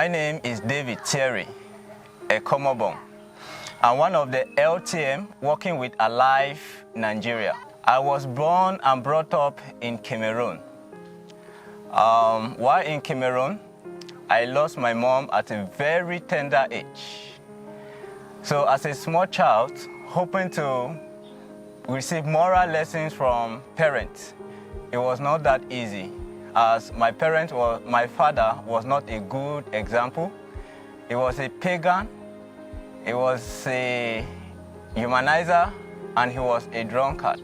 My name is David Thierry Ekomobong. I'm one of the LTM working with Alive Nigeria. I was born and brought up in Cameroon. While in Cameroon, I lost my mom at a very tender age. So as a small child, hoping to receive moral lessons from parents, it was not that easy, as my father was not a good example. He was a pagan, he was a humanizer, and he was a drunkard.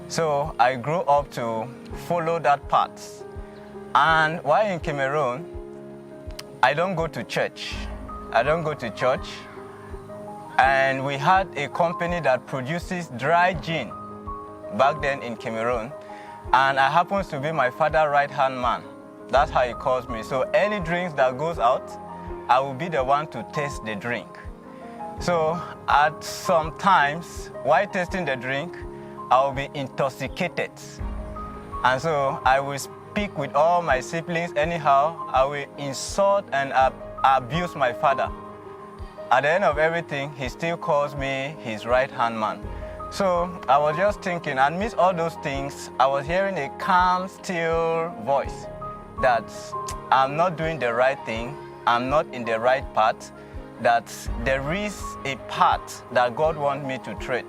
So I grew up to follow that path. And while in Cameroon, I don't go to church. And we had a company that produces dry gin back then in Cameroon. And I happens to be my father's right-hand man. That's how he calls me. So any drinks that goes out, I will be the one to taste the drink. So at some times, while tasting the drink, I will be intoxicated. And so I will speak with all my siblings anyhow. I will insult and abuse my father. At the end of everything, he still calls me his right-hand man. So I was just thinking, amidst all those things, I was hearing a calm, still voice that I'm not doing the right thing, I'm not in the right path, that there is a path that God wants me to tread.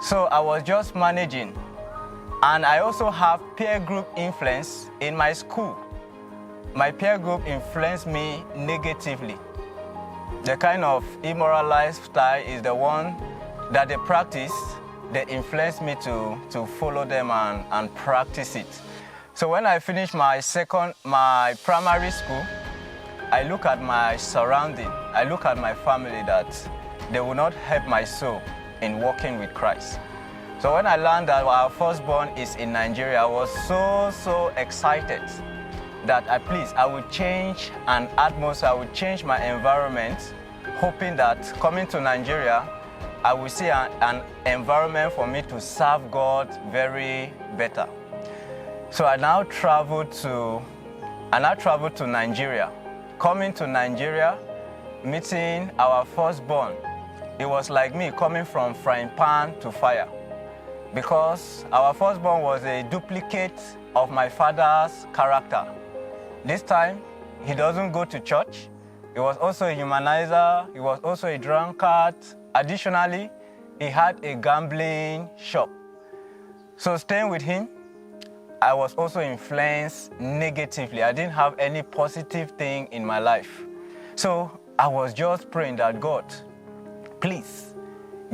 So I was just managing. And I also have peer group influence in my school. My peer group influenced me negatively. The kind of immoral lifestyle is the one that they practice, they influence me to follow them and practice it. So when I finished my primary school, I look at my surrounding, I look at my family that they will not help my soul in walking with Christ. So when I learned that our firstborn is in Nigeria, I was so excited that I would change an atmosphere, I would change my environment, hoping that coming to Nigeria, I will see an environment for me to serve God very better. So I now traveled to Nigeria. Coming to Nigeria, meeting our firstborn, it was like me coming from frying pan to fire, because our firstborn was a duplicate of my father's character. This time, he doesn't go to church. He was also a humanizer. He was also a drunkard. Additionally, he had a gambling shop. So staying with him, I was also influenced negatively. I didn't have any positive thing in my life. So I was just praying that God, please,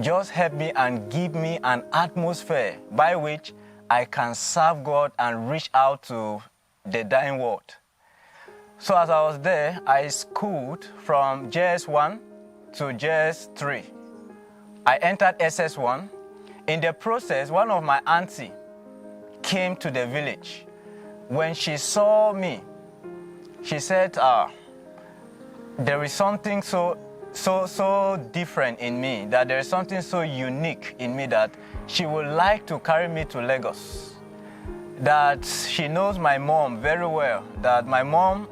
just help me and give me an atmosphere by which I can serve God and reach out to the dying world. So as I was there, I schooled from JS1 to JS3. I entered SS1. In the process, one of my auntie came to the village. When she saw me, she said, there is something so different in me, that there is something so unique in me that she would like to carry me to Lagos. That she knows my mom very well, that my mom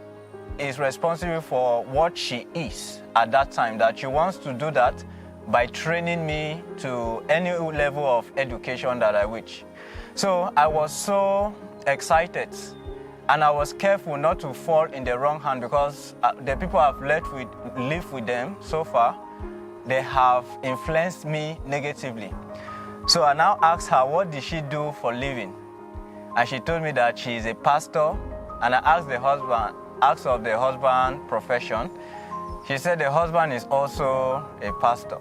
is responsible for what she is at that time, that she wants to do that by training me to any level of education that I wish. So I was so excited, and I was careful not to fall in the wrong hand, because the people I've lived with them so far, they have influenced me negatively. So I now asked her, what did she do for living? And she told me that she is a pastor. And I asked of the husband profession. She said the husband is also a pastor.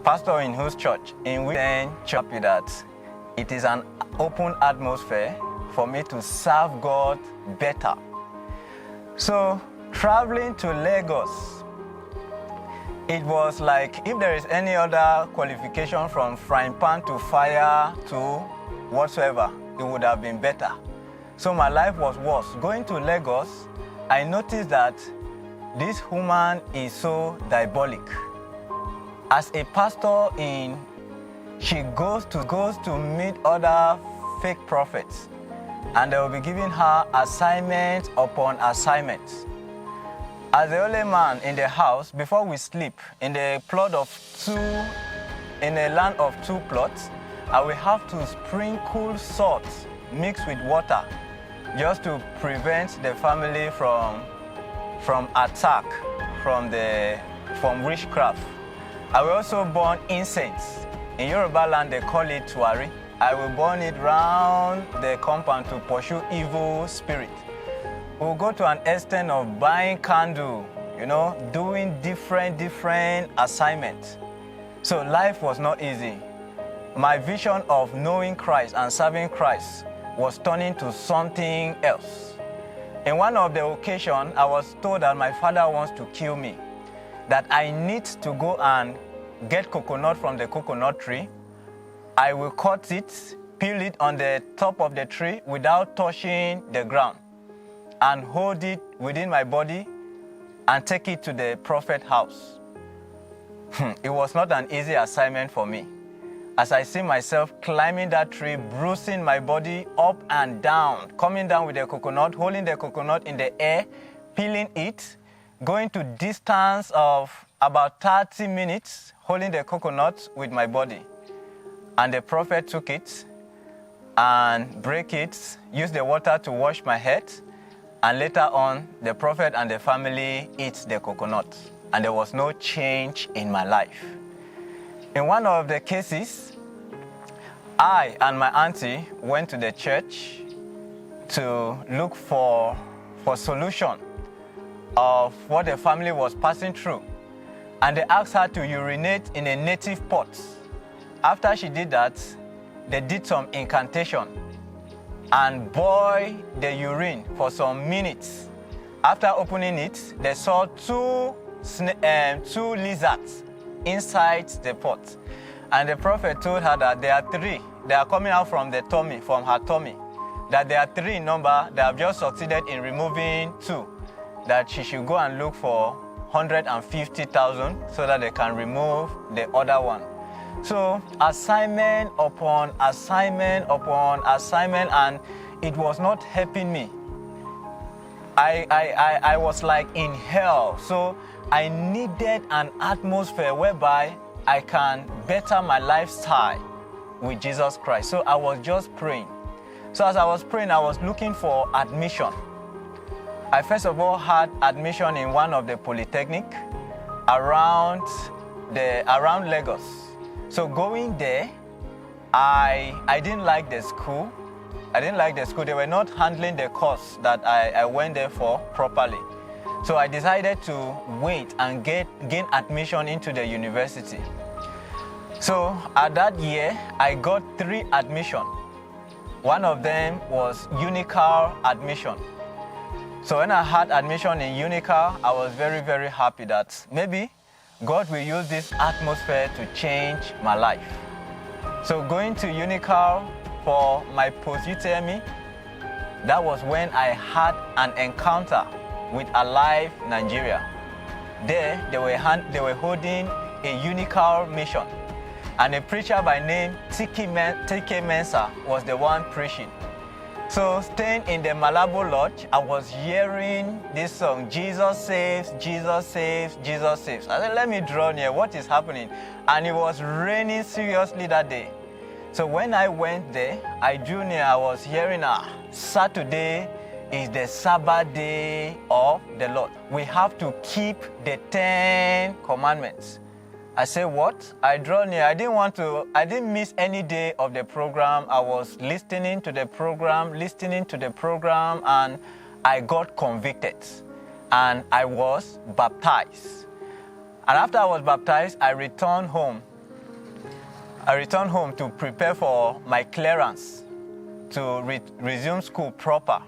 Pastor in whose church? In which church that it is an open atmosphere for me to serve God better. So traveling to Lagos, it was like if there is any other qualification from frying pan to fire to whatsoever, it would have been better. So my life was worse. Going to Lagos, I noticed that this woman is so diabolic. As a pastor she goes to meet other fake prophets, and they will be giving her assignment upon assignment. As the only man in the house, before we sleep, in the plot of two, in a land of 2 plots, I will have to sprinkle salt mixed with water just to prevent the family from attack from witchcraft. I will also burn incense. In Yoruba land, they call it tuari. I will burn it round the compound to pursue evil spirit. We'll go to an extent of buying candle, doing different assignments. So life was not easy. My vision of knowing Christ and serving Christ was turning to something else. In one of the occasions, I was told that my father wants to kill me, that I need to go and get coconut from the coconut tree. I will cut it, peel it on the top of the tree without touching the ground, and hold it within my body and take it to the prophet's house. It was not an easy assignment for me. As I see myself climbing that tree, bruising my body up and down, coming down with the coconut, holding the coconut in the air, peeling it, going to distance of about 30 minutes, holding the coconut with my body. And the prophet took it and break it, used the water to wash my head, and later on, the prophet and the family ate the coconut, and there was no change in my life. In one of the cases, I and my auntie went to the church to look for solution of what the family was passing through. And they asked her to urinate in a native pot. After she did that, they did some incantation and boiled the urine for some minutes. After opening it, they saw two lizards inside the pot. And the prophet told her that there are 3. They are coming out from her tummy. That there are 3 in number. They have just succeeded in removing 2. That she should go and look for 150,000 so that they can remove the other one. So assignment upon assignment upon assignment, and it was not helping me. I was like in hell. So I needed an atmosphere whereby I can better my lifestyle with Jesus Christ. So I was just praying. So as I was praying, I was looking for admission. I first of all had admission in one of the polytechnic around Lagos. So going there, I didn't like the school. They were not handling the course that I went there for properly. So I decided to wait and gain admission into the university. So at that year, I got 3 admission. One of them was Unical admission. So when I had admission in Unical, I was very, very happy that maybe God will use this atmosphere to change my life. So going to Unical for my post-UTME, that was when I had an encounter with Alive Nigeria. There, they were holding a Unical mission, and a preacher by name T.K. Mensah was the one preaching. So staying in the Malabo Lodge, I was hearing this song, Jesus Saves, Jesus Saves, Jesus Saves. I said, let me draw near, what is happening? And it was raining seriously that day. So when I went there, I drew near, I was hearing, Saturday is the Sabbath day of the Lord. We have to keep the 10 commandments. I said, what? I draw near. I didn't miss any day of the program. I was listening to the program, and I got convicted. And I was baptized. And after I was baptized, I returned home. To prepare for my clearance to resume school proper.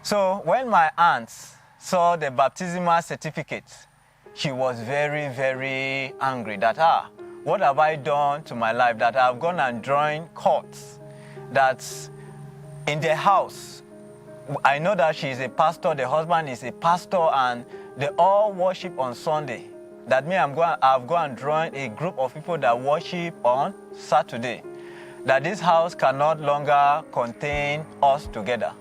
So when my aunt saw the baptismal certificate, she was very, very angry that, what have I done to my life? That I've gone and joined courts. That in the house, I know that she is a pastor, the husband is a pastor, and they all worship on Sunday. That means I've gone and joined a group of people that worship on Saturday. That this house can no longer contain us together.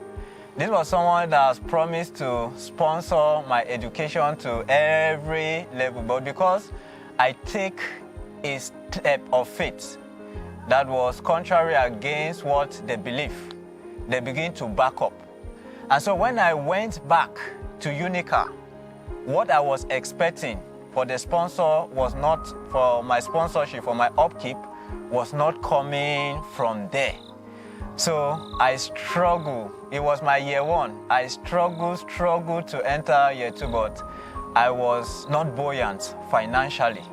This was someone that has promised to sponsor my education to every level. But because I take a step of faith that was contrary against what they believe, they begin to back up. And so when I went back to Unica, what I was expecting for the sponsor was not, for my sponsorship, for my upkeep, was not coming from there. So I struggled. It was my year one. I struggled to enter year two, but I was not buoyant financially.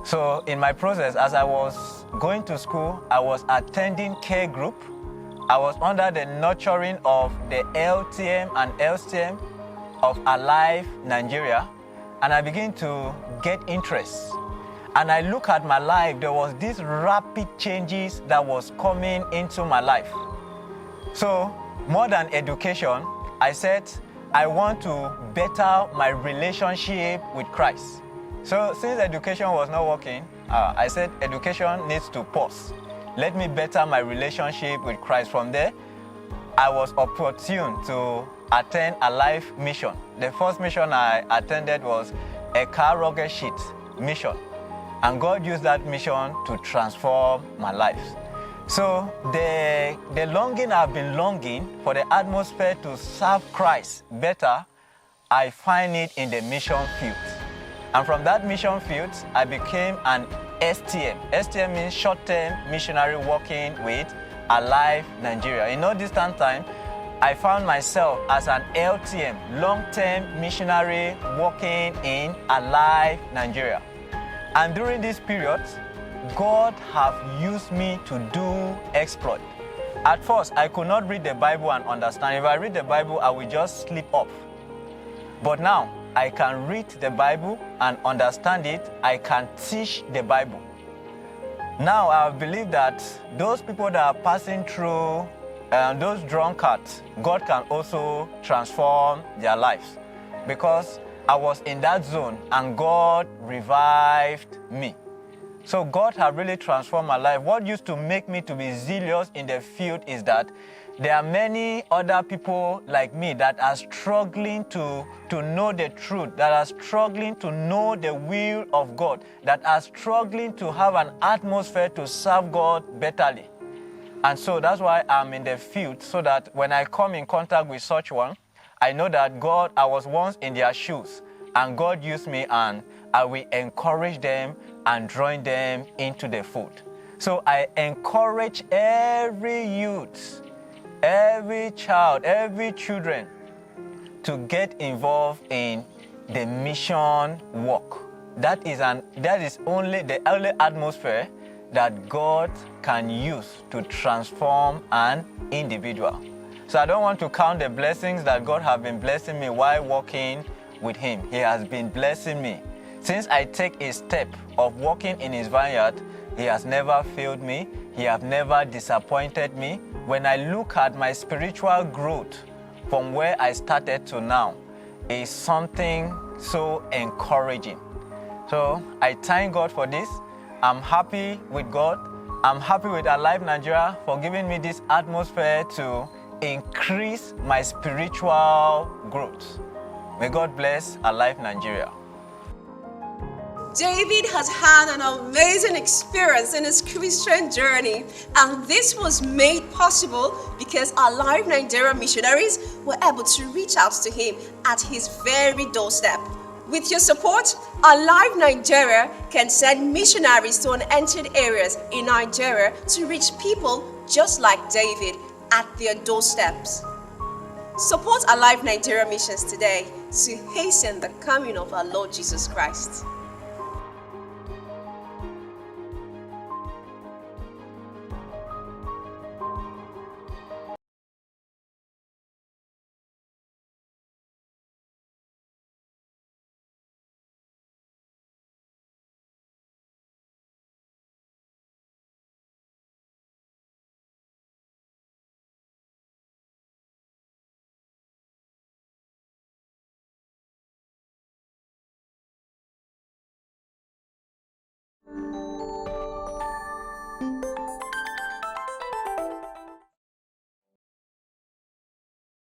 So in my process, as I was going to school, I was attending care group. I was under the nurturing of the LTM and LCM of Alive Nigeria, and I began to get interest. And I look at my life, there was these rapid changes that was coming into my life. So more than education, I said, I want to better my relationship with Christ. So since education was not working, I said education needs to pause. Let me better my relationship with Christ. From there, I was opportune to attend a life mission. The first mission I attended was a car rocket sheet mission. And God used that mission to transform my life. So the longing I've been longing for the atmosphere to serve Christ better, I find it in the mission field. And from that mission field, I became an STM. STM means short-term missionary working with Alive Nigeria. In no distant time, I found myself as an LTM, long-term missionary working in Alive Nigeria. And during this period, God have used me to do exploit. At first, I could not read the Bible and understand. If I read the Bible, I will just slip off. But now, I can read the Bible and understand it. I can teach the Bible. Now, I believe that those people that are passing through, those drunkards, God can also transform their lives. Because I was in that zone and God revived me. So God has really transformed my life. What used to make me to be zealous in the field is that there are many other people like me that are struggling to know the truth, that are struggling to know the will of God, that are struggling to have an atmosphere to serve God betterly. And so that's why I'm in the field, so that when I come in contact with such one, I know that God, I was once in their shoes, and God used me, and I will encourage them and drawing them into the fold. So I encourage every youth, every child, every children to get involved in the mission work. That is only the only atmosphere that God can use to transform an individual. So I don't want to count the blessings that God has been blessing me while walking with Him. He has been blessing me. Since I take a step of walking in His vineyard, He has never failed me. He has never disappointed me. When I look at my spiritual growth from where I started to now, it's something so encouraging. So I thank God for this. I'm happy with God. I'm happy with Alive Nigeria for giving me this atmosphere to increase my spiritual growth. May God bless Alive Nigeria. David has had an amazing experience in his Christian journey, and this was made possible because Alive Nigeria missionaries were able to reach out to him at his very doorstep. With your support, Alive Nigeria can send missionaries to unentered areas in Nigeria to reach people just like David at their doorsteps. Support Alive Nigeria missions today to hasten the coming of our Lord Jesus Christ.